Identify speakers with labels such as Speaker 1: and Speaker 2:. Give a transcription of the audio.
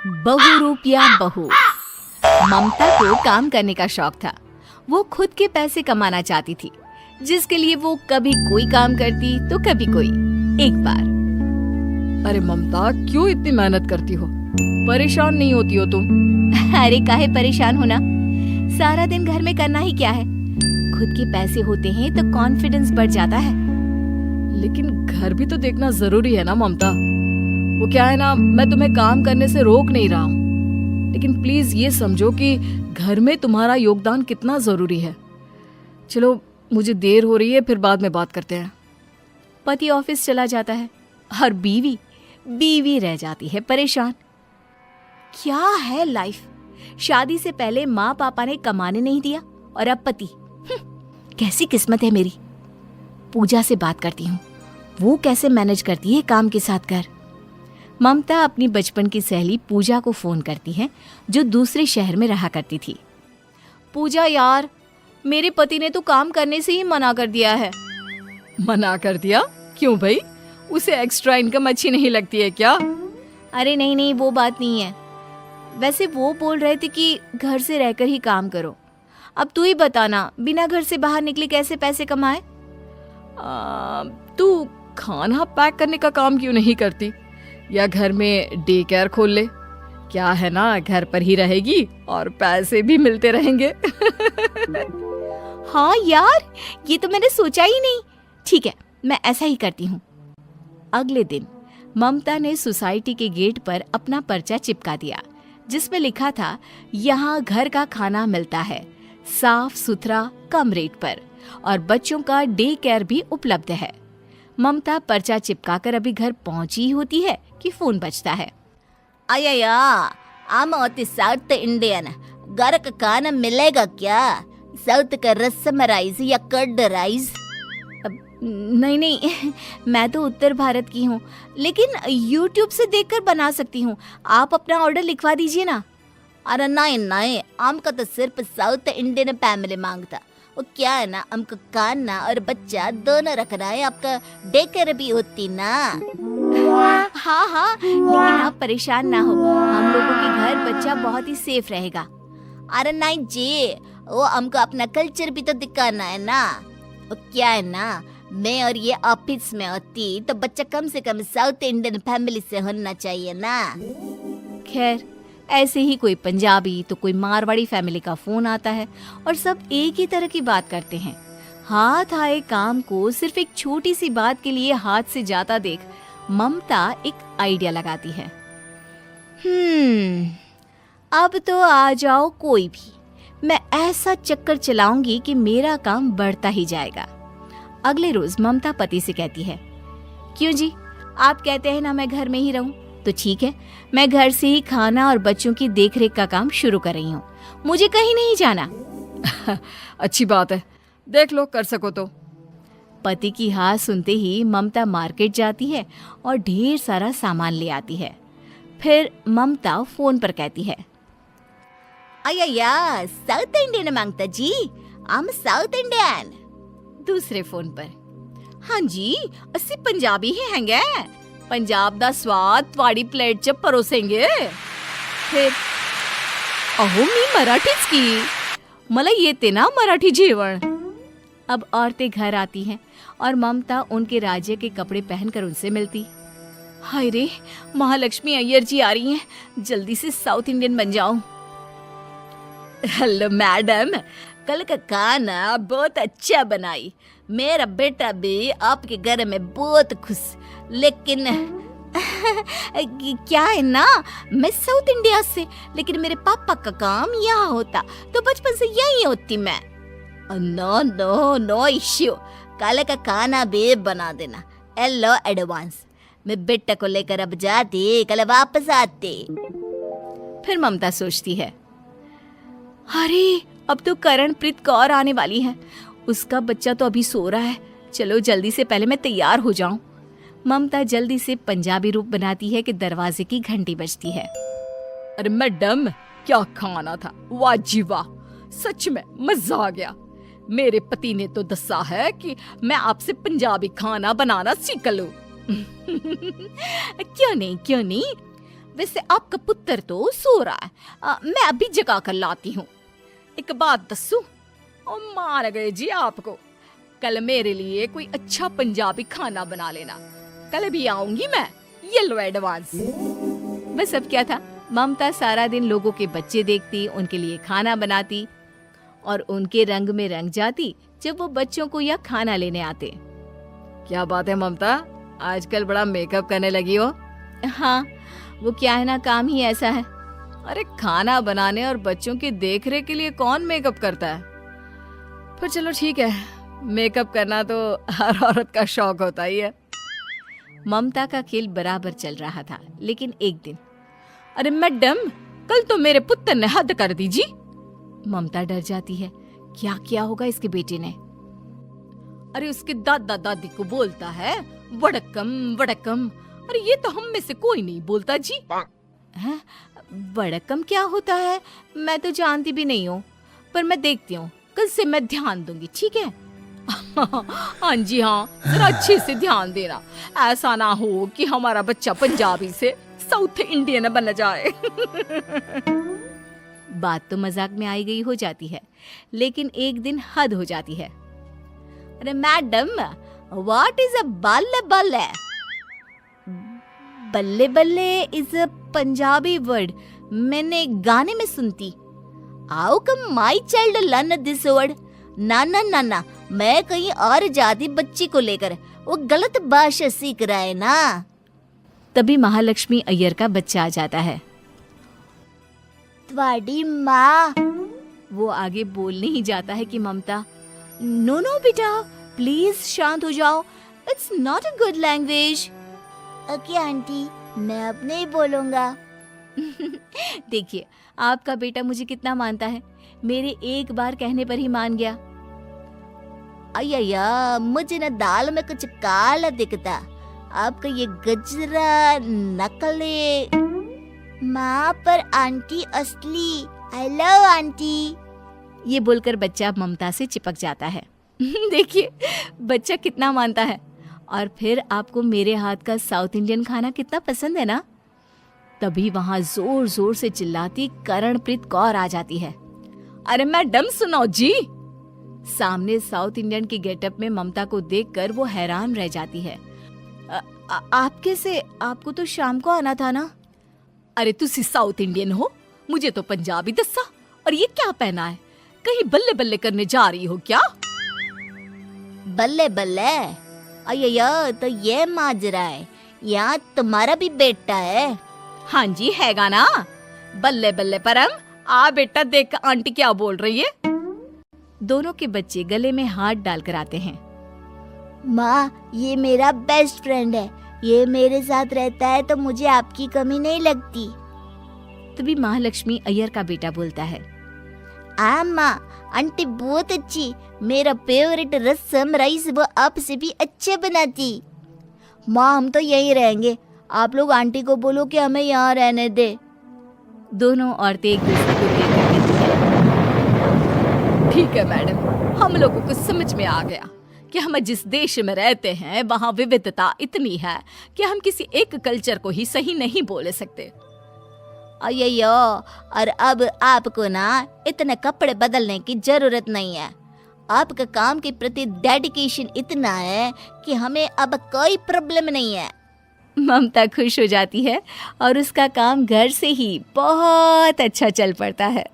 Speaker 1: बहू रूप या बहू। ममता को काम करने का शौक था। वो खुद के पैसे कमाना चाहती थी, जिसके लिए वो कभी कोई काम करती तो कभी कोई। एक बार,
Speaker 2: अरे ममता, क्यों इतनी मेहनत करती हो? परेशान नहीं होती हो तुम?
Speaker 1: अरे काहे परेशान होना, सारा दिन घर में करना ही क्या है। खुद के पैसे होते हैं तो कॉन्फिडेंस बढ़ जाता है।
Speaker 2: लेकिन घर भी तो देखना जरूरी है ना ममता। वो क्या है ना, मैं तुम्हें काम करने से रोक नहीं रहा हूँ, लेकिन प्लीज ये समझो कि घर में तुम्हारा योगदान कितना जरूरी है। चलो, मुझे देर हो रही है, फिर बाद में बात करते हैं।
Speaker 1: पति ऑफिस चला जाता है और बीवी रह जाती है परेशान। क्या है लाइफ। शादी से पहले माँ पापा ने कमाने नहीं दिया और अब पति। कैसी किस्मत है मेरी। पूजा से बात करती हूँ, वो कैसे मैनेज करती है काम के साथ घर। ममता अपनी बचपन की सहेली पूजा को फोन करती है, जो दूसरे शहर में रहा करती थी। पूजा यार, मेरे पति ने तो काम करने से ही मना कर दिया है।
Speaker 2: मना कर दिया? क्यों भाई, उसे एक्स्ट्रा इनकम अच्छी नहीं लगती है क्या?
Speaker 1: अरे नहीं, वो बात नहीं है। वैसे वो बोल रहे थे कि घर से रहकर ही काम करो। अब तू ही बताना, बिना घर से बाहर निकले कैसे पैसे कमाए?
Speaker 2: तू खाना पैक करने का काम क्यों नहीं करती, या घर में डे केयर खोल ले? क्या है ना, घर पर ही रहेगी और पैसे भी मिलते रहेंगे।
Speaker 1: हाँ यार, ये तो मैंने सोचा ही नहीं। ठीक है, मैं ऐसा ही करती हूँ। अगले दिन ममता ने सोसाइटी के गेट पर अपना पर्चा चिपका दिया, जिसमें लिखा था, यहाँ घर का खाना मिलता है, साफ सुथरा, कम रेट पर, और बच्चों का डे केयर भी उपलब्ध है। ममता पर्चा चिपकाकर अभी घर पहुंची होती है कि फोन बजता है।
Speaker 3: अय्या, आम होती साउथ इंडियन, घर का खाना मिलेगा क्या? साउथ का रसम राइस या कर्ड राइस?
Speaker 1: नहीं, मैं तो उत्तर भारत की हूँ, लेकिन YouTube से देखकर बना सकती हूँ। आप अपना ऑर्डर लिखवा दीजिए ना।
Speaker 3: अरे नहीं, हमका तो सिर्फ साउथ इंडियन फैमिली मांगता। वो क्या है ना, हमको खाना और बच्चा दोनों रखना है, आपका डे केयर भी होती ना।
Speaker 1: हाँ, लेकिन आप परेशान ना हो, हम लोगों के घर बच्चा बहुत ही सेफ रहेगा।
Speaker 3: अरे नहीं जी, वो हमको अपना कल्चर भी तो दिखाना है ना। वो क्या है ना, मैं और ये ऑफिस में होती तो बच्चा कम से कम साउथ इंडियन फैमिली से होना चाहिए ना।
Speaker 1: खैर, ऐसे ही कोई पंजाबी तो कोई मारवाड़ी फैमिली का फोन आता है और सब एक ही तरह की बात करते हैं। हाथ आए काम को सिर्फ एक छोटी सी बात के लिए हाथ से जाता देख ममता एक आइडिया लगाती है। अब तो आ जाओ कोई भी, मैं ऐसा चक्कर चलाऊंगी कि मेरा काम बढ़ता ही जाएगा। अगले रोज ममता पति से कहती है, क्यों जी, आप कहते हैं ना मैं घर में ही रहूं, तो ठीक है, मैं घर से ही खाना और बच्चों की देखरेख का काम शुरू कर रही हूँ। मुझे कहीं नहीं जाना।
Speaker 2: अच्छी बात है, देख लो कर सको तो।
Speaker 1: पति की हाँ सुनते ही ममता मार्केट जाती है और ढेर सारा सामान ले आती है। फिर ममता फोन पर कहती है,
Speaker 3: अय्या, साउथ इंडियन मांगता जी, हम साउथ इंडियन।
Speaker 1: दूसरे फोन पर, हाँ जी, अस्सी पंजाबी ही हैंगे, पंजाब दा स्वाद त्वाड़ी प्लेट च परोसेंगे। फिर, अहो मी मराठीच की, मला येते ना मराठी जेवण। अब औरतें घर आती हैं और ममता उनके राज्य के कपड़े पहनकर उनसे मिलती। हाय रे, महालक्ष्मी अय्यर जी आ रही हैं, जल्दी से साउथ इंडियन बन जाऊं।
Speaker 3: हेलो मैडम, कल का खाना बहुत अच्छा बनाई, मेरा बेटा भी आपके घर में बहुत खुश। लेकिन क्या है ना, मैं साउथ इंडिया से, लेकिन मेरे पापा का काम यहाँ होता तो बचपन से यही होती मैं। नो इश्यू, कल का खाना भी बना देना। हेलो एडवांस, मैं बेटा को लेकर अब जाती, कल वापस आती।
Speaker 1: फिर ममता सोचती है, अरे अब तो करणप्रीत कौर आने वाली है, उसका बच्चा तो अभी सो रहा है, चलो जल्दी से पहले मैं तैयार हो जाऊं। ममता जल्दी से पंजाबी रूप बनाती है कि दरवाजे की घंटी बजती है।
Speaker 2: अरे मैडम, क्या खाना था, वाह जी वाह, सच में मजा आ गया। मेरे पति ने तो दसा है कि मैं आपसे पंजाबी खाना बनाना सीख लूं।
Speaker 1: क्यों नहीं, वैसे आपका पुत्र तो सो रहा है, मैं अभी जगा कर लाती हूँ। एक बात दस्सू, और मान गए जी आपको। कल मेरे लिए कोई अच्छा पंजाबी खाना बना लेना, कल भी आऊंगी मैं। ये लो एडवांस। बस अब क्या था, ममता सारा दिन लोगों के बच्चे देखती, उनके लिए खाना बनाती और उनके रंग में रंग जाती जब वो बच्चों को यह खाना लेने आते।
Speaker 2: क्या बात है ममता, आजकल बड़ा मेकअप करने लगी हो।
Speaker 1: हाँ, वो क्या है ना, काम ही ऐसा है।
Speaker 2: अरे खाना बनाने और बच्चों की देखरेख के लिए कौन मेकअप करता है। पर चलो ठीक है, मेकअप करना तो हर औरत का शौक होता ही है।
Speaker 1: ममता का खेल बराबर चल रहा था, लेकिन एक दिन, अरे मैडम, कल तो मेरे पुत्र ने हद कर दी जी। ममता डर जाती है, क्या किया होगा इसके बेटे ने। अरे उसके दादा दादी को बोलता है वड़कम वड़कम। अरे ये तो हम में से कोई नहीं बोलता जी। हैं? वड़कम क्या होता है, मैं तो जानती भी नहीं हूँ, पर मैं देखती हूँ, कल से मैं ध्यान दूंगी, ठीक है। हाँ जी हाँ, जरा अच्छे से ध्यान देना, ऐसा ना हो कि हमारा बच्चा पंजाबी से साउथ इंडियन बन जाए। बात तो मजाक में आई गई हो जाती है, लेकिन एक दिन हद हो जाती है। अरे मैडम, व्हाट इज अ बल्ले बल्ले? बल्ले बल्ले इज अ पंजाबी वर्ड, मैंने गाने में सुनती। आओ come my child learn this word. ना ना ना ना, मैं कहीं और जाती बच्ची को लेकर, वो गलत भाषा सीख रहा है ना। तभी महालक्ष्मी अय्यर का बच्चा आ जाता है।
Speaker 3: तुम्हारी माँ।
Speaker 1: वो आगे बोलने ही जाता है कि ममता, नो नो बेटा, प्लीज शांत हो जाओ, it's not a good language.
Speaker 3: Okay aunty, मैं अब नहीं बोलूंगा।
Speaker 1: देखिए, आपका बेटा मुझे कितना मानता है, मेरे एक बार कहने पर ही मान गया।
Speaker 3: अय्या, मुझे ना दाल में कुछ काला दिखता, आपका ये गजरा नकली। माँ पर आंटी असली। I love aunty.
Speaker 1: ये बोलकर बच्चा ममता से चिपक जाता है। देखिए बच्चा कितना मानता है। और फिर आपको मेरे हाथ का साउथ इंडियन खाना कितना पसंद है ना। तभी वहां जोर जोर से चिल्लाती करणप्रीत कौर आ जाती है। अरे मैडम सुनो जी। सामने साउथ इंडियन की गेटअप में ममता को देखकर वो हैरान रह जाती है। आप कैसे, आपको तो शाम को आना था ना। अरे तुसी साउथ इंडियन हो, मुझे तो पंजाबी दस्सा। और ये क्या पहना है, कहीं बल्ले बल्ले करने जा रही हो क्या?
Speaker 3: बल्ले बल्ले? अय्या, तो ये माजरा है, यहाँ तुम्हारा भी बेटा है।
Speaker 1: हाँ जी हैगा ना। बल्ले बल्ले परम, आ बेटा देख आंटी क्या बोल रही है। दोनों के बच्चे गले में हाथ डालकर आते हैं।
Speaker 3: माँ, ये मेरा बेस्ट फ्रेंड है, ये मेरे साथ रहता है तो मुझे आपकी कमी नहीं लगती।
Speaker 1: तभी महालक्ष्मी अय्यर का बेटा बोलता है,
Speaker 3: माँ, आंटी बहुत अच्छी, मेरा फेवरेट रसम राइस वो आपसे भी अच्छे बनाती। माँ, हम तो यहीं रहेंगे, आप लोग आंटी को बोलो कि हमें यहाँ रहने दे।
Speaker 1: दोनों औरतें एक दूसरे को देखकर कहती हैं,
Speaker 2: ठीक है मैडम, हम लोगों को समझ में आ गया कि हम जिस देश में रहते हैं वहाँ विविधता इतनी है कि हम किसी एक कल्चर को ही सही नहीं बोल सकते।
Speaker 3: अय्यो, और अब आपको ना इतने कपड़े बदलने की जरूरत नहीं है। आपका काम के प्रति डेडिकेशन इतना है कि हमें अब कोई प्रॉब्लम नहीं है।
Speaker 1: ममता खुश हो जाती है और उसका काम घर से ही बहुत अच्छा चल पड़ता है।